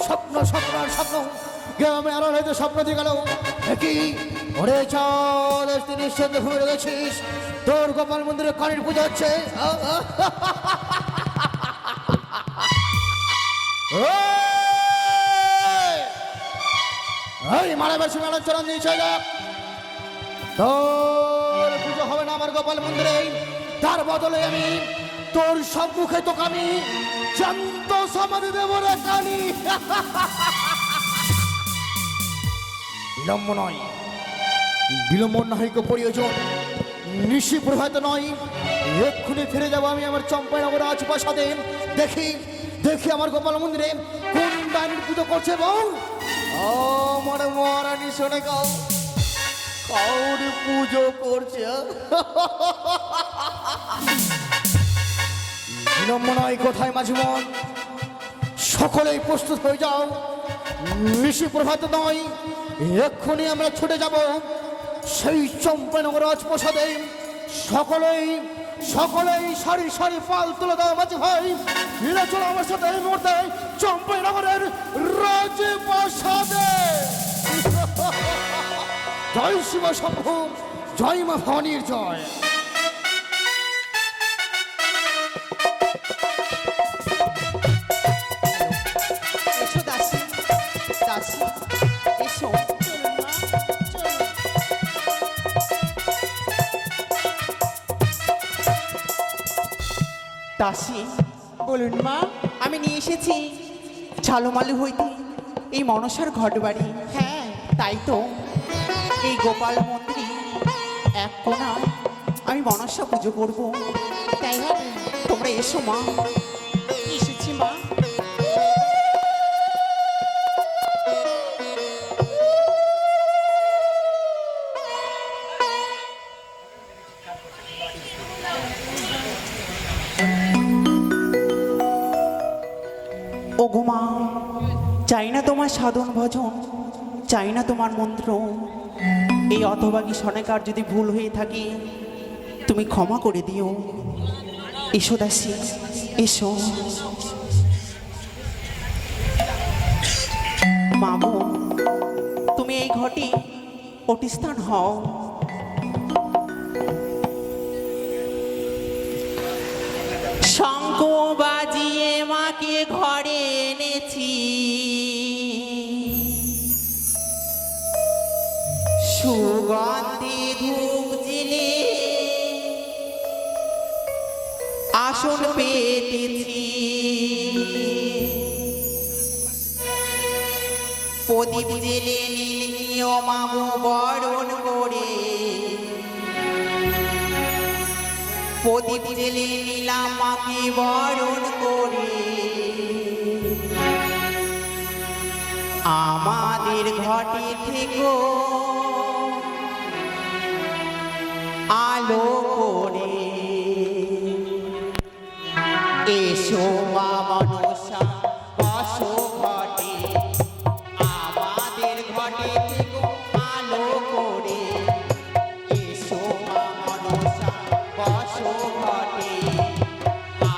স্বপ্ন স্বপ্ন স্বপ্ন গ্রামে আলো হয়তো স্বপ্ন দিয়ে গেল কি ওরে চল তিনি সন্ধ্যে ঘুরে রেখেছিস তোর গোপাল মন্দিরে কালীর পুজো হচ্ছে মারা বেশি মেলার চরণ দিয়েছে তোর পুজো হবে না আমার গোপাল মন্দিরে তার বদলে আমি তোর সম্মুখে তোকে আমি জান্ত সমাধি দেব রে কালী বিলম্ব নয় বিলম্ব নাহিক প্রয়োজন নিশি প্রভাত নয় এক্ষুনি ফিরে যাবো আমি আমার চম্পাইনগর রাজপ্রাসাদে দেখি দেখি আমার গোপাল মন্দিরে কোন ডাইনির পুজো করছে এবং আমার মহারানী শোনে গাও কাউরি পুজো করছে বিলম্ব নয় কোথায় মাঝিমন সকলেই প্রস্তুত হয়ে যাও নিশি প্রভাত নয় এক্ষুনি আমরা ছুটে যাব সেই চম্পাইনগর রাজপ্রাসাদে সকলেই সকলেই সারি সারি পাল তুলে দাও মাঝি ভাই এরা চলো আমার সাথে এই মুহূর্তে চম্পাইনগরের রাজপ্রাসাদে জয় শিব শম্ভু জয় মা ভবানীর জয় দাসী বলুন মা, আমি নিয়ে এসেছি ঝালমালু হইতে এই মনসার ঘট বাড়ি। হ্যাঁ তাই তো, এই গোপাল মন্দিরে এক কোণা আমি মনসা পুজো করব। তাই হবে, তোমরা এসো মা। এসেছি মা। ওগো মা, চাই না তোমার সাধন ভজন, চাই না তোমার মন্ত্র। এই অথবাগী সনেকার যদি ভুল হয়ে থাকে তুমি ক্ষমা করে দিও। এসো দাসী এসো। মামু, তুমি এই ঘটে অটিস্থান হও। শঙ্খ বাজিয়ে মাকে ঘরে এনেছি, সুগন্ধি ধূপ জেলে আসন পেতেছি, প্রদীপ জেলে নীল মামু বরণ করে, প্রদীপ জেলে নীলা মাকে বরণ করে। আমাদের ঘটে থেকো আলো করে, এসো মা মনসা বসো ঘটে, আমাদের ঘটে থেকো আলো করে, এসো মা মনসা বসো ঘটে,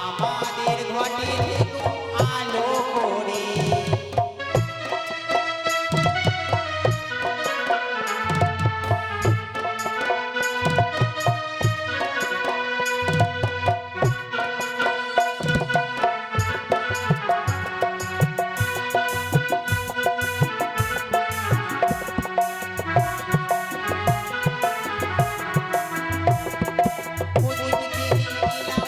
আমাদের ঘটে থেকো আলো করে। প্রদীপ জেলে নীলা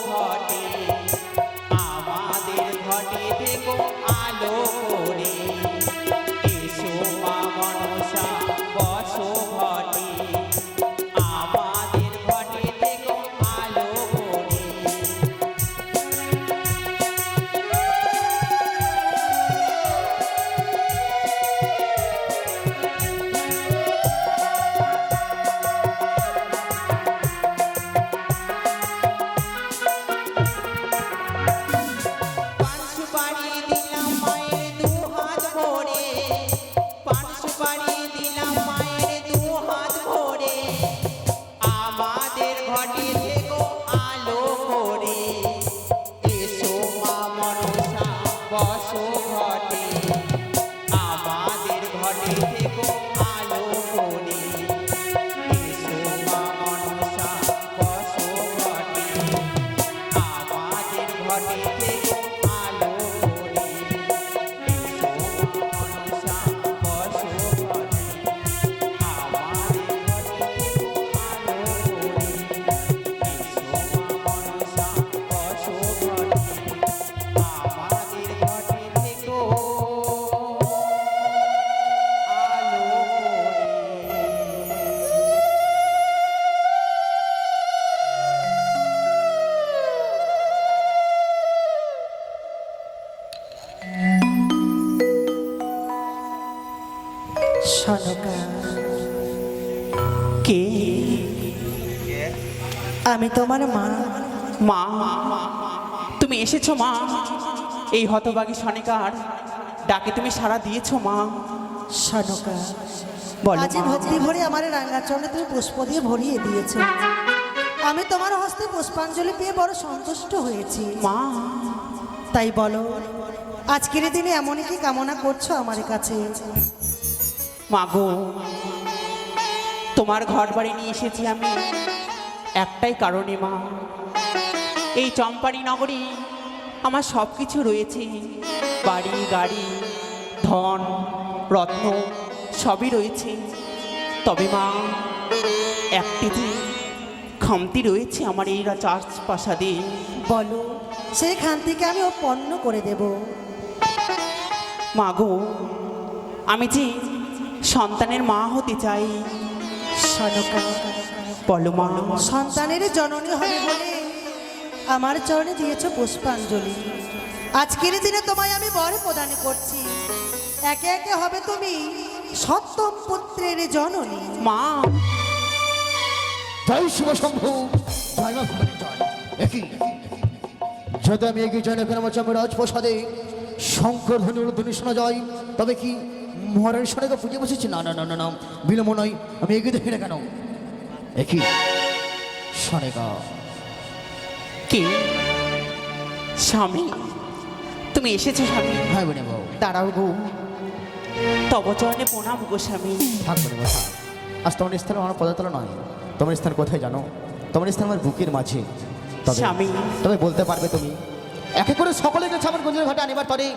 ঘটে আমাদের ঘটে দেখো আলো করে এসো মা মনসা বসো ঘটে আমাদের ঘটে দেখো আলো করে পান সুপারি দিলাম মায়ের দু হাত ভরে পান সুপারি দিলাম মায়ের দু হাত ভরে আমাদের ঘটে থেকো আলো করে এসো মা মনসা বসো ঘটে আমাদের ঘটে থেকো আলো করে এসো মা মনসা বসো ঘটে আমাদের ঘটে থেকো আলো করে এসো মা মনসা বসো ঘটে আমাদের ঘটে থেকো আলো করে এসো মা মনসা বসো ঘটে আমাদের ঘটে থেকো আলো করে সনকা, কে আমি তোমার মা। মা তুমি এসেছো মা এই হতভাগী সনিকার ডাকে তুমি সাড়া দিয়েছো মা সনকা, বলো আজি মা। ভক্তি ভরে আমার রাঙ্গাচরণে তুমি পুষ্প দিয়ে ভরিয়ে দিয়েছো। আমি তোমার হস্তে পুষ্পাঞ্জলি পেয়ে বড় সন্তুষ্ট হয়েছি। মা তাই বলো, আজকের দিনে এমনই কি কামনা করছো আমার কাছে? মাগো তোমার ঘর বাড়ি নিয়ে এসেছি আমি একটাই কারণে মা এই চম্পারি নগরী আমার সব কিছু রয়েছে বাড়ি গাড়ি ধন রত্ন সবই রয়েছে তবে মা একটি যে খামতি রয়েছে আমার এই চারপাশাদে বলো, সেই খান্তিকে আমি অপন্ন করে দেব। মাগো আমি যে সন্তানের মা হতে চাই সনকা, বলো মা সন্তানের জননী হবে বলে আমার চরণে দিয়েছো পুষ্পাঞ্জলি। আজকের দিনে তোমায় আমি বর প্রদান করছি। একে একে হবে তুমি সপ্তম পুত্রের জননী। মা জয় শিব শম্ভু, জয় মা ভবানী জয়। একই যদি আমি এগিয়ে যাই না কেন আমার চামড়া রাজপ্রসাদে শঙ্কর ধ্বনি ধ্বনি শোনা যায়, তবে কি মহারানী সনেকে পুজো বসেছি? না না না না না, বিলম্ব নয়, আমি এগিয়ে দেখি না কেন। একই সনেকা, কে স্বামী তুমি এসেছো স্বামী হ্যাঁ বোনে বাবু, দাঁড়াও গো তব চরণে প্রণাম গো স্বামী থাক বোনে বাবু, থাক। আজ তোমার স্থান আমার পদাতলা নয়, তোমার স্থান কোথায় জানো? তোমার স্থান আমার বুকের মাঝে। তবে স্বামী। তবে বলতে পারবে তুমি, একে করে সকলে গেছে আমার গঞ্জের ঘাটে আনিবার তরে,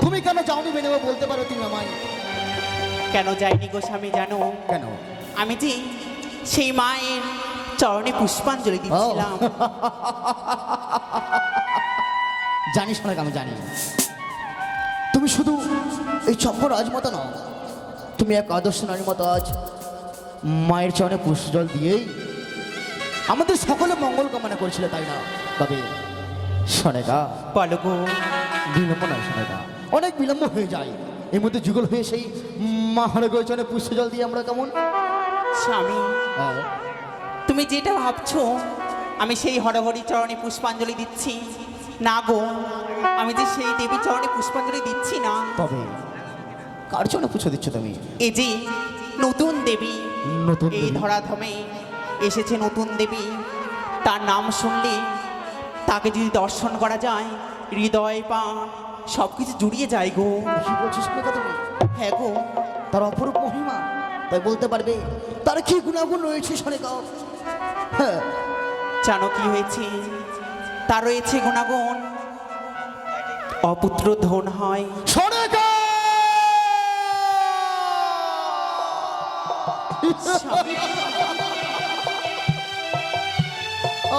তুমি কেন যাওনি বেনে বাবু? বলতে পারো তুমি আমায়? কেন যাইনি গো স্বামী জানো কেন? আমি যে সেই মায়ের চরণে পুষ্পাঞ্জলি দিচ্ছিলাম জানিস না, আমি জানি তুমি শুধু এই চম্পর আজ মতো নও, তুমি এক আদর্শ নারীর মতো আজ মায়ের চরণে পুষ্পজল দিয়েই আমাদের সকলে মঙ্গল কামনা করেছিলে, তাই না? তবে সনেকা, বলো গো বিলম্ব নয় সনেকা, অনেক বিলম্ব হয়ে যায়। এর মধ্যে যুগল হয়ে সেই মহানগর চরণে পুষ্পজল দিয়ে আমরা কেমন? স্বামী হ্যাঁ, তুমি যেটা ভাবছো আমি সেই হরহরি চরণে পুষ্পাঞ্জলি দিচ্ছি না গো আমি যে সেই দেবী চরণে পুষ্পাঞ্জলি দিচ্ছি না তবে কার চরণে পুষ্প দিচ্ছ তুমি? এই যে নতুন দেবী নতুন এই দেবী? ধরাধামে এসেছে নতুন দেবী তার নাম শুনলে তাকে যদি দর্শন করা যায় হৃদয় পা সব কিছু জুড়িয়ে যায় গো কি বলছিস সনেকা তুমি? হ্যাঁ গো তার অপরূপ মহিমা, তাই বলতে পারবে তার কি গুণাগুণ রয়েছে সনেকা? হ্যাঁ, জানো কি হয়েছে তার রয়েছে গুণাগুণ অপুত্র ধন হয় সনেকা!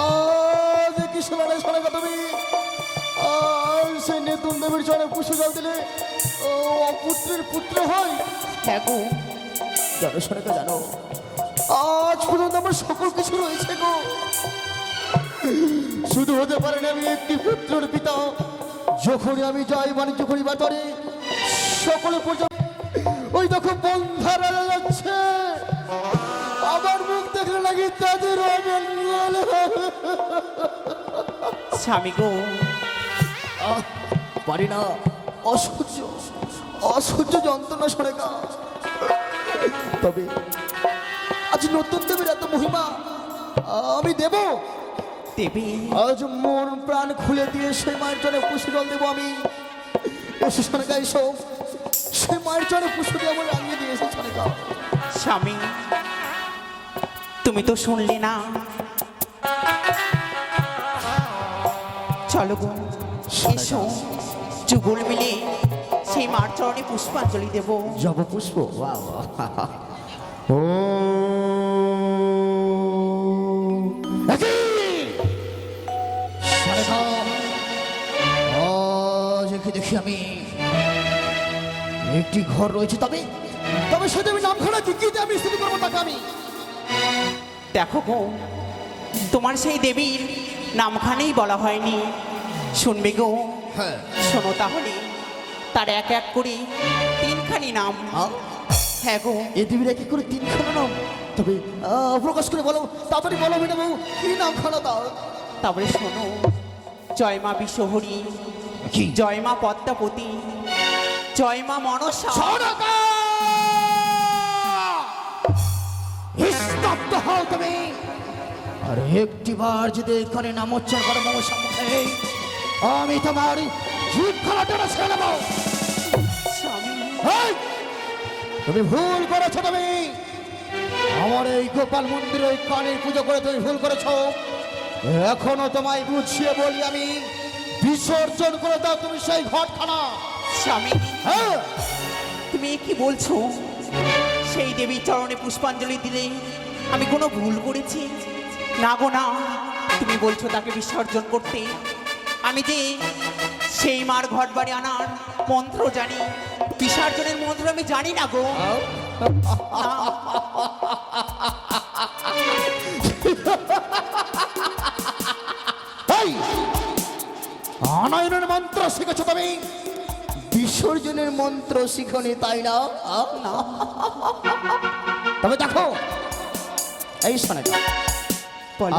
আজ কি শোনালে সরেগা তুমি সেই নেতুন দেবীর চরণে পুষ্প জল দিলে ও পুত্রের পুত্র হয়। হ্যাঁ গো, জানো সরেগা জানো, আজ পর্যন্ত আমার সকল কিছু রয়েছে গো, শুধু হতে পারে না আমি একটি পুত্রের পিতা। যখনই আমি যাই বাণিজ্য করিবার তরে সকলে ওই দেখো বন্ধারা যাচ্ছে, আমার মুখ দেখলে নাকি তাদের অমঙ্গল হবে। স্বামী গো, পারি না, অসহ্য অসহ্য যন্ত্রণা সরেগা। তবে আজ নতুন দেবীর এত মহিমা আমি দেব, দেবী আজ মন প্রাণ খুলে দিয়ে সেই মায়ের চরে পুষ্প জল দেবো আমি। এসো সরেগা এসো, সেই মায়ের চরে পুষ্প দিয়ে আমার রাঙিয়ে দিয়ে এসে সরেগা। স্বামী, তুমি তো শুনলে না, চলো গো এসো, যুগল মিলে সেই মার চরণে পুষ্পাঞ্জলি দেব। জব পুষ্প ও দেখি আমি একটি ঘর রয়েছে, তবে তবে সেটা আমি নামখানা কি আমি শুরু করবো তাকে আমি। দেখো গো, তোমার সেই দেবীর নামখানেই বলা হয়নি, শুনবে গো। হ্যাঁ শোনো তাহলে, তার এক এক করে তিনখানি নাম। হ্যাঁ গো, এ দেবীরা কি করে তিনখানা নাম, তবে প্রকাশ করে বলো, তাড়াতাড়ি বলো ম্যাডাম কি নামখানা দাও। তারপরে শোনো, জয় মা বিশ্বহরি, জয় মা পদ্মাবতী, জয় মা মনসা। স্তব্ধ হও তুমি, আর একটি বার যদি এখানে নাম উচ্চারণ করো আমার সম্মুখে, আমি তোমার জীব খালাটা ছেড়ে দেবো। এই, তুমি ভুল করেছো, তুমি আমার এই গোপাল মন্দিরে ওই কানের পুজো করে তুমি ভুল করেছো। এখনো তোমায় বুঝিয়ে বলি আমি, বিসর্জন করে দাও তুমি সেই ঘটখানা। স্বামী, হ্যাঁ তুমি কি বলছো? সেই দেবীর চরণে পুষ্পাঞ্জলি দিলে আমি কোনো ভুল করেছি? না গো না, তুমি বলছো তাকে বিসর্জন করতে। আমি যে সেই মার ঘট বাড়ি আনার মন্ত্র জানি, বিসর্জনের মন্ত্র আমি জানি না গো। এই, আনয়নের মন্ত্র শিখেছো তুমি, বিসর্জনের মন্ত্র শিখনি তাই না? তবে দেখো এই শোনাটা,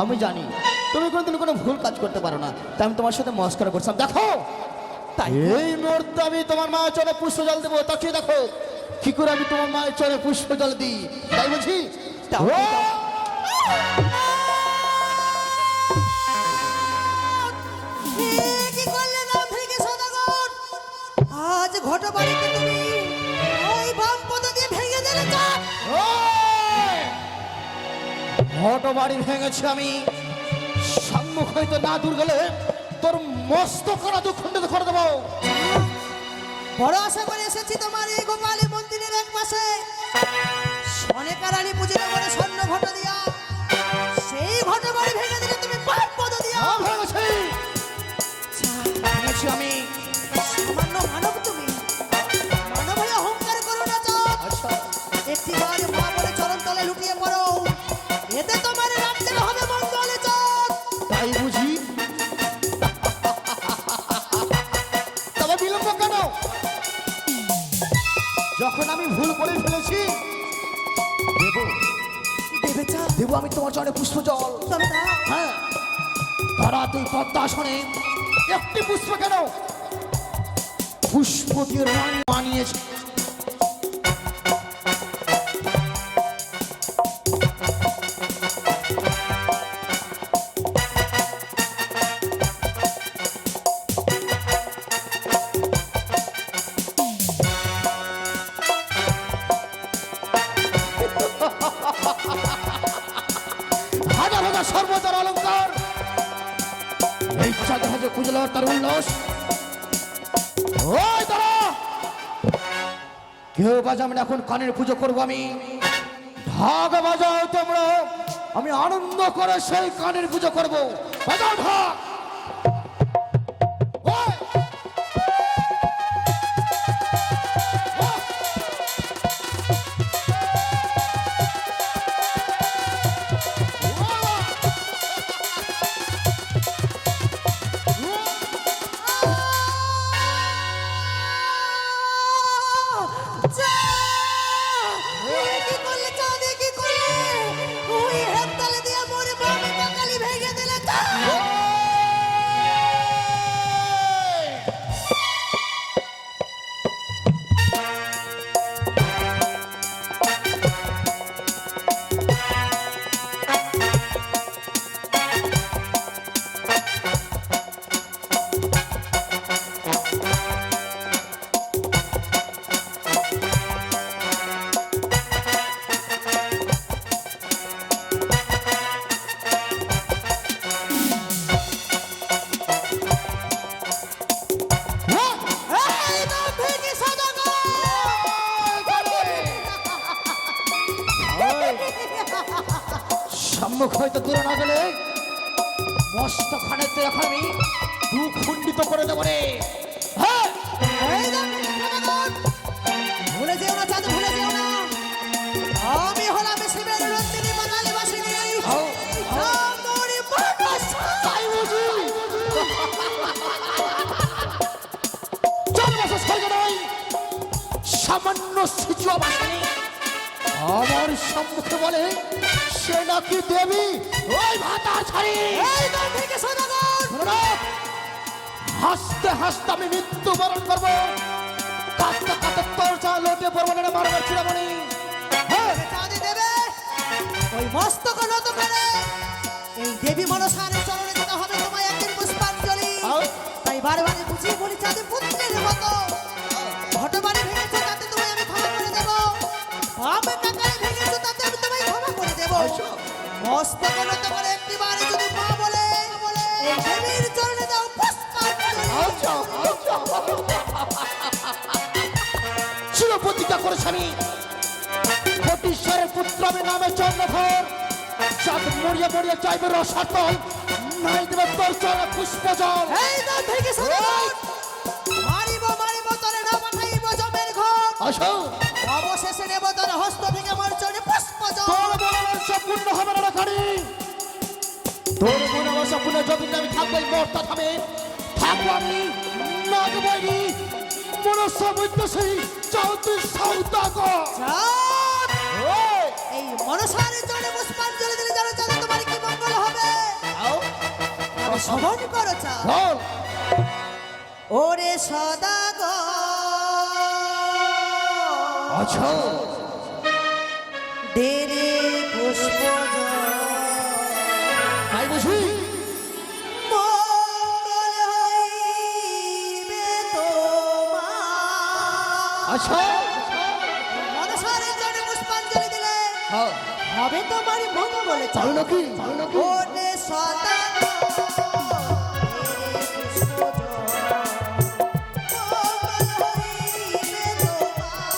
আমি জানি তুমি কোনোদিন কোনো ভুল কাজ করতে পারো না, তাই আমি তোমার সাথে মস্করা করছিলাম। দেখো তাই এই মুহূর্তে আমি তোমার মায়ের চরে পুষ্প জল দেবো, তাকিয়ে দেখো কি করে আমি তোমার মায়ের চরে পুষ্প জল দিই, তাই বুঝি? দাও, ও! দাও। কি করলে নাম ভেঙে সদাগর? আজ ঘটো বাড়িতে তুমি ওই বাম পদ দিয়ে ভেঙে দিলে তো। ঘট বাড়ি ভেঙেছি আমি, সম্মুখ হইতে না দূর গেলে তোর মস্তক করা দুঃখণ্ডিত করে দেবো। বড় আশা করে এসেছি তোমার এই গোপালী মন্দিরের এক পাশে, সনেকারানি পুজো করে স্বর্ণ ঘট দিয়া সেই ঘট বাড়ি ভেঙে দিলে তুমি বাম পদ দিয়া। ভেঙেছি আমি। সামান্য মানব তুমি, মানব হয়ে অহংকার করো না তো। আচ্ছা একটি বার মা বলে চরণ তলে লুটিয়ে পড়ো, এতে তোমার রাজ্যের হবে মঙ্গলে চোখ। তাই বুঝি? তবে বিলম্ব কেন? যখন আমি ভুল করে ফেলেছি দেবো, দেবে চা দেবো আমি তোমার চরণে পুষ্প জল। তবে দাও। হ্যাঁ, তারা তুই পদ্মাসনে একটি পুষ্প কেন, পুষ্প দিয়ে রানী বানিয়েছে। হাজার হাজার সর্বদার অলঙ্কার, এই চাঁদে হাজার কুজলার তার উল্লাস। ওই দাঁড়া, কেউ বাজাবেন এখন, কানের পুজো করবো আমি। ঢাক বাজাও তোমরা, আমি আনন্দ করে সেই কানের পুজো করবো। বাজাও ঢাক। সম্মুখ হয়তো দূরে না গেলে মস্তখানে এখন আমি দুখণ্ডিত করে দেবো রে। হ্যাঁ এই দেখো, সদাগর, ভুলে যেও না চাঁদ, ভুলে যেও না, আমি হলাম শিবের নন্দিনী বাঙালি বাসিনী। হও, রামরি মনসা। তাই বুঝি? জন্মসা স্বর্গ নয়, সামান্য সিচুয়া বাসিনী আমার সম্মুখে বলে সে নাকি দেবী। ওই ভাতা ছাড়ি এই দাম থেকে সদাগর, হাসতে হাসতে আমি মৃত্যুবরণ করবো, কাঁদতে কাঁদতে তোর চা লোটে পড়বো না মারবার ছিড়ামণি। হ্যাঁ চাঁদে দেবে ওই মস্তক নত করে এই দেবী মনসার চরণে যেতে হবে তোমায় একদিন পুষ্পাঞ্জলি। আও। তাই বারবার বুঝিয়ে বলি চাঁদে পুত্রের মতো ঘটবাড়ি ভেঙেছো, তাতে তোমায় আমি ক্ষমা করে দেবো। বাপ টাকায় ভেঙেছো, তাতে আমি তোমায় ক্ষমা করে দেবো। আচ্ছা। মস্তক নত করে একটি বারে যদি মা বলে এই দেবীর চরণে দাও পুষ্পাঞ্জলি। ছিল প্রতিজ্ঞা করেছি আমি, কোটিশ্বরের পুত্র আমি নামে চন্দ্রধর, চাঁদ মরিয়া মরিয়া চাইবে রসাতল, নাই দেবে তোর চরণে পুষ্প জল। এই দাম থেকে সদাগর, মারিব মারিব তরে না পাঠাইব জমের ঘর। আসো অবশেষে নেব তোর হস্ত থেকে মোর চরণে পুষ্প জল। তোর মনোবাসা পূর্ণ হবে না রাখানি, তোর মনোবাসা পূর্ণ যতদিন আমি থাকবো এই মর্তা থামে থাকবো আমি নাগবৈরী মনসা বৈদ্যসী চৌধুরী সৌদাগর। চাঁদ, এই মনসার চরণে পুষ্পাঞ্জলি দিলে জানো চাঁদ তোমার কি মঙ্গল হবে। আরে শ্রবণ করো চাঁদ। বল ওরে সদাগর, আচ্ছা দেরে পুষ্প জল। তাই বুঝি মঙ্গল হইবে তোমার। আচ্ছা মনসার চরণে পুষ্পাঞ্জলি দিলে হ্যাঁ হবে তোমার মঙ্গল। চালু নাকি চালু নাকি ওরে সদাগর, দেরে পুষ্প জল। মঙ্গল হইবে তোমার।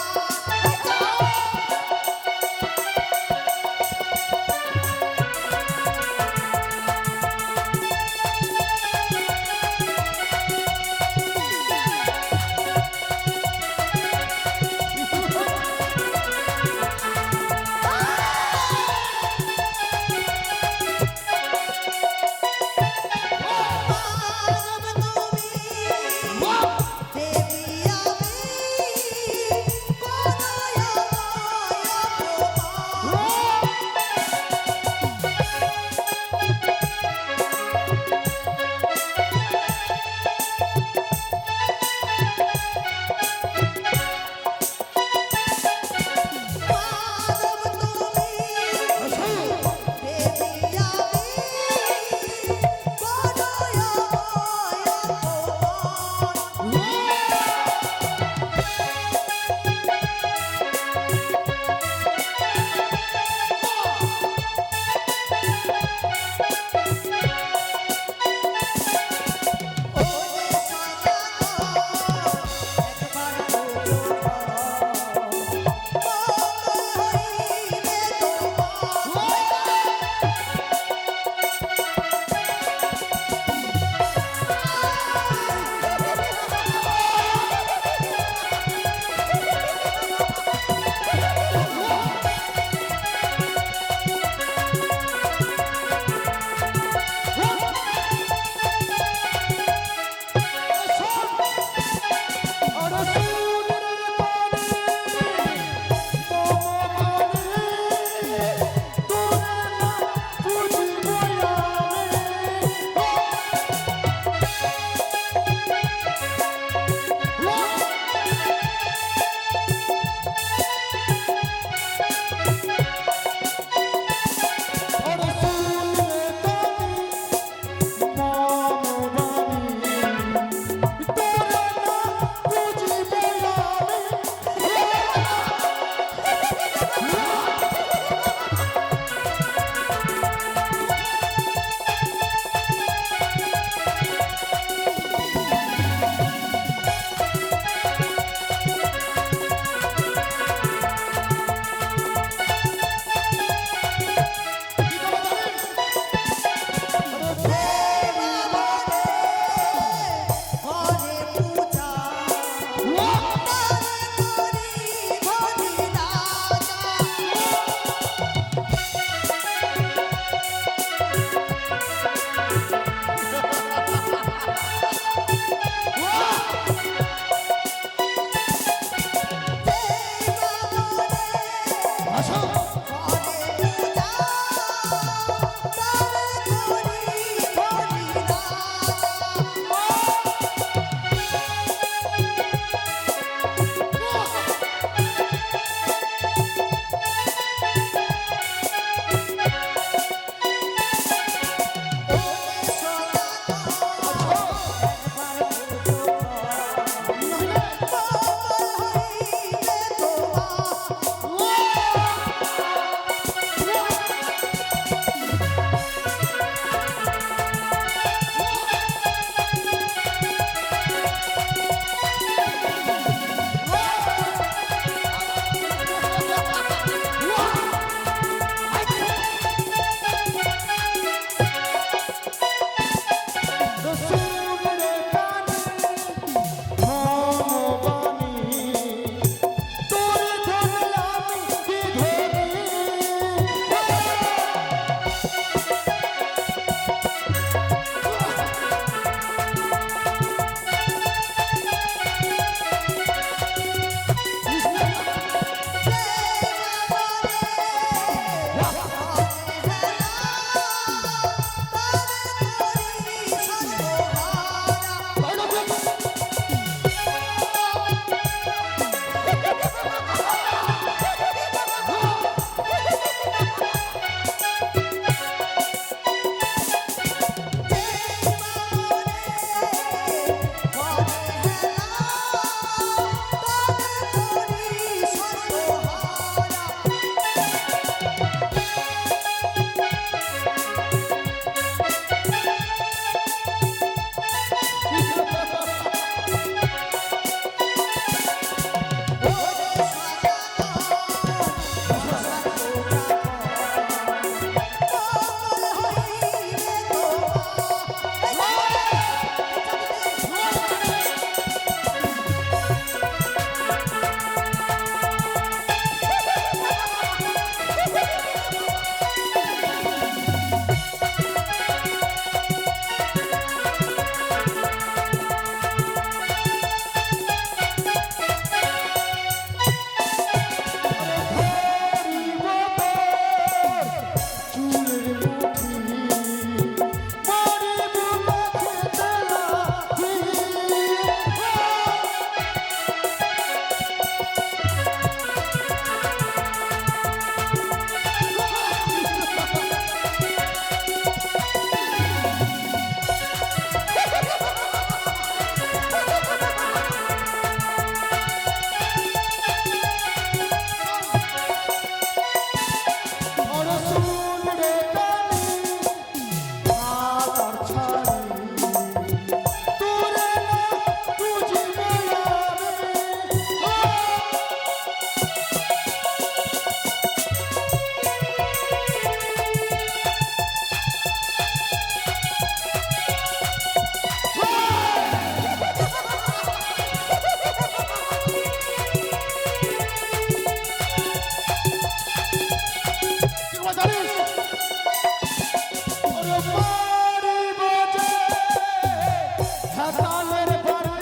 হেতালের পরে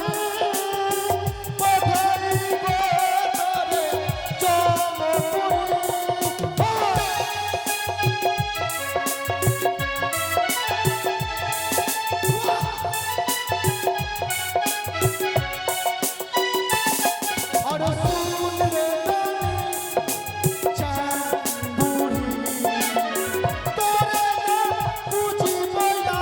পথরিব তরে চমপুরি। আরে শুন রে চাঁদপুরি, তোরে না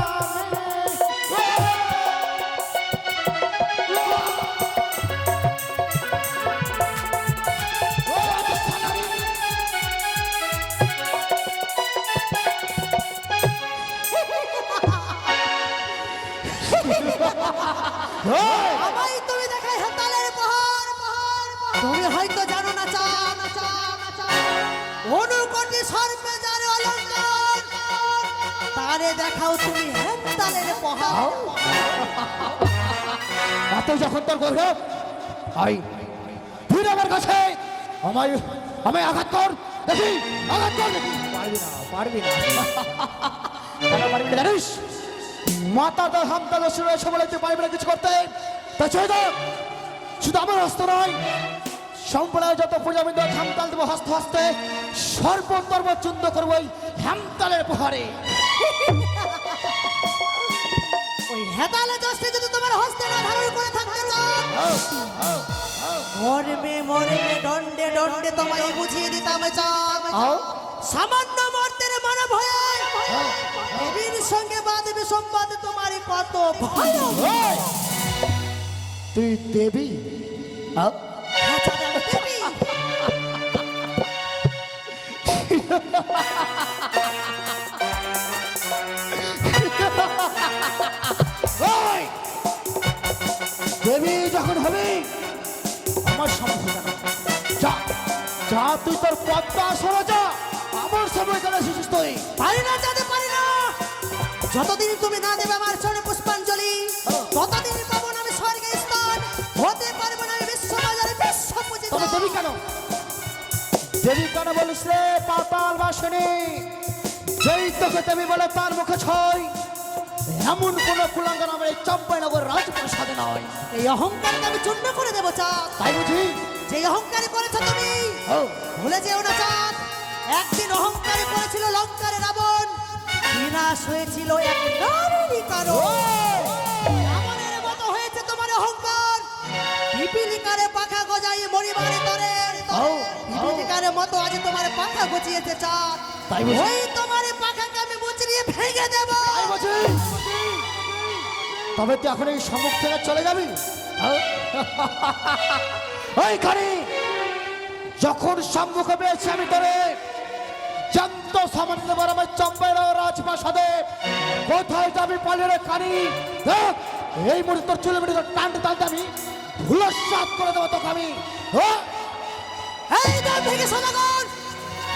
বুঝিব আমায় তুমি দেখাই হেতালের পাহাড় তুমি হয়তো জানো না চাঁদ অনুকোটি সর্বে জানে অলঙ্কার তারে দেখাও তুমি হেতালের পাহাড়। এত যখন তোর গৌরব আই তুই আমার কাছে আমায় আমায় আঘাত কর দেখি, আঘাত কর দেখি। পারবি না কেন পারবি না জানিস? মাতা দা হামতা দোষ রয়েছে বলে তুই পারবি না কিছু করতে। তা চলে যাক, শুধু আমার হস্ত নয়, সম্প্রদায় যত পূজাবিন্দ হামতাল দেবো হস্ত হস্তে সর্বতর্ব চুন্দ করবো এই হামতালের পাহাড়ে। ওই হেতালে দোষটি যদি তোমার হস্তে না ধারণ করে থাকতে চাও মরবে মরবে দণ্ডে দণ্ডে তোমায় বুঝিয়ে দিতাম চাঁদ। আও সামান্য মর্তের মানব হয়ে দেবীর সঙ্গে বাঁধবে সম্বাদ তোমারই কত ভয়। ওই, তুই দেবী? আও হ্যাঁ চাঁদ, আমি দেবী। ওই, দেবী যখন হবে আমার সমস্যা না। যা যা তুই তোর পদ্মা সরে যা, আমার সময় কেন শিশুস তুই? পারি না চাঁদে পারি না। যতদিন তুমি না দেবে আমার চরণে পুষ্পাঞ্জলি ততদিন পাবো না আমি স্বর্গে স্থান, হতে পারবো না আমি বিশ্ববাজারে বিশ্ব পূজিত। তবে দেবী কেন? দেবী কেন বলিস রে পাতাল বাসনে? যেই তোকে দেবী বলে তার মুখে ছয়, এমন কোন কুলাঙ্গার আমার এই চম্পাইনগর রাজপ্রাসাদে নয়। এই অহংকারকে আমি চূর্ণ করে দেবো চাঁদ। তাই বুঝি? যে অহংকারে করেছো তুমি ও ভুলে যেও না চাঁদ, একদিন অহংকারে করেছিল লঙ্কারে রাবণ, বিনাশ হয়েছিল এক নারীরই কারণ। রাবণের মতো হয়েছে তোমার অহংকার, পিপিলিকারে পাখা গজাইয়ে মরিবারে তরে। পিপিলিকারের মতো আজ তোমার পাখা গজিয়েছে চাঁদ। তাই বুঝি? ওই তোমার পাখাকে আমি মুচড়িয়ে ভেঙে দেব। তাই বুঝি? তবে তুই এখন এই সম্মুখ থেকে চলে যাবি? ওইখানে যখন সম্মুখে পেয়েছি আমি তোরে জান্ত সামান্য দেবার আমার চম্পাই রাজপ্রাসাদে, কোথায় যাবি পালিয়ে কানি? দেখ, এই মুহূর্তে তোর চুলে বেড়ে টানতে টানতে আমি ধুলস্বাদ করে দেবো তোকে আমি। হ্যাঁ? এই দাম থেকে সমাগম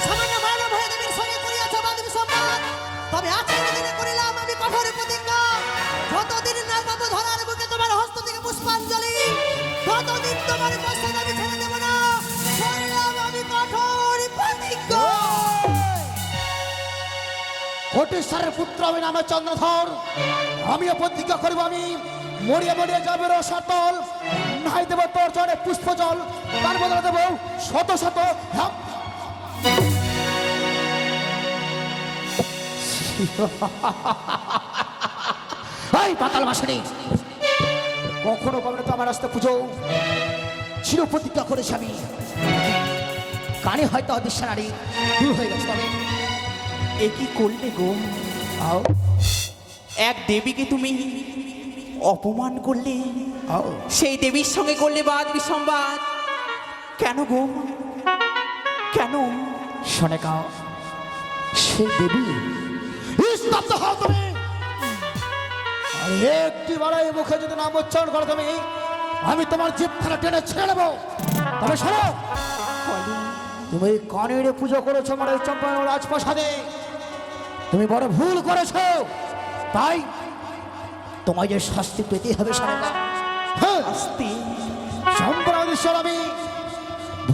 সামান্য মানব হয়ে দেবীর সঙ্গে করিয়াছ বান্ধবী সম্মান, তবে আজকের দিনে করিলাম আমি কঠোর প্রতিজ্ঞা, যতদিন না পাবো ধরার বুকে তোমার হস্ত থেকে পুষ্পাঞ্জলি ততদিন তোমার প্রস্তাব আমি ছেড়ে দেবো না। করলাম আমি কঠোর প্রতিজ্ঞা। কোটেশ্বরের পুত্র আমি নামে চন্দ্রধর, আমিও প্রতিজ্ঞা করিব আমি মরিয়া মরিয়া যাবে রসাতল, নাই দেব তোর চরে পুষ্প জল, তার বদলে দেব শত শত এই পাতাল বাসনে কখনো কখনো তো আমার আসতে পুজো চির প্রতিজ্ঞা করেছি আমি, কানে হয়তো অদৃশ্য নারী দূর হয়ে গেছে। তবে এ কি করলে গো? আও এক দেবীকে তুমি অপমান করলে, আও সেই দেবীর সঙ্গে করলে বাদ বিসম্বাদ। কেন গো, কেন? শোনে গাও, সেই দেবী স্তব্ধ হও তুমি। আর একটি বাড়াই মুখে যদি নাম উচ্চারণ করো তুমি, আমি তোমার জিভখানা টেনে ছেড়ে নেবো। তবে শোনো, তুমি কানের পুজো করেছো আমার এই চম্পায়ন রাজপ্রাসাদে, তুমি বড় ভুল করেছো, তাই তোমায় যে শাস্তি পেতে হবে শোনো গাও। হ্যাঁ, আস্তে সম্প্রদায়েশ্বর আমি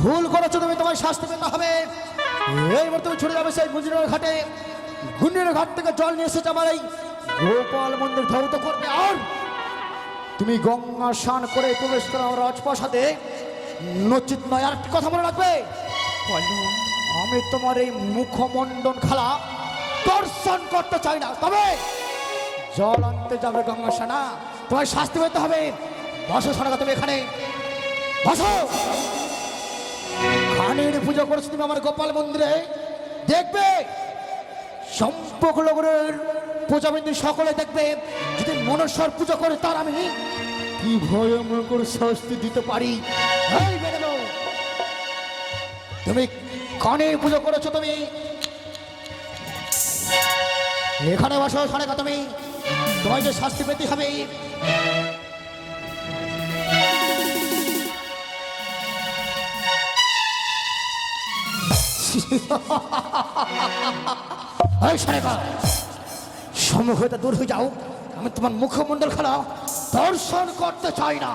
ভুল করেছো, তুমি তোমায় শাস্তি পেতে হবে। এইবার তুমি ছুটে যাবে সেই গুঞ্জনের ঘাটে, গুঞ্জনের ঘাট থেকে জল নিয়ে এসেছে আমার এই গোপাল মন্দির ধৌত করবে। আর তুমি গঙ্গা স্নান করে প্রবেশ করো আমার রাজপ্রাসাদে, নচিত নয়। আর কথা মনে রাখবে, বলো। আমি তোমার এই মুখমণ্ডল খেলা দর্শন করতে চাই না। তবে জল আনতে যাবে গঙ্গা স্নানা, তোমায় শাস্তি পেতে হবে। বসো সোনাগা, তুমি এখানে বসো। কানের পুজো করেছো তুমি আমার গোপাল মন্দিরে, দেখবে সম্পর্ক নগরের পূজাবিন্দু সকলে দেখবে। যদি মনস্বর পুজো করে তার আমি কি ভয়ঙ্কর শাস্তি দিতে পারি। এই বেরোবো, তুমি কানের পুজো করেছো, তুমি এখানে বসো সোনাগা, তুমি তোমায় যে শাস্তি পেতে হবে। সম্মুখ হতে দূর হয়ে যাও, আমি তোমার মুখমণ্ডল খেলা দর্শন করতে চাই না।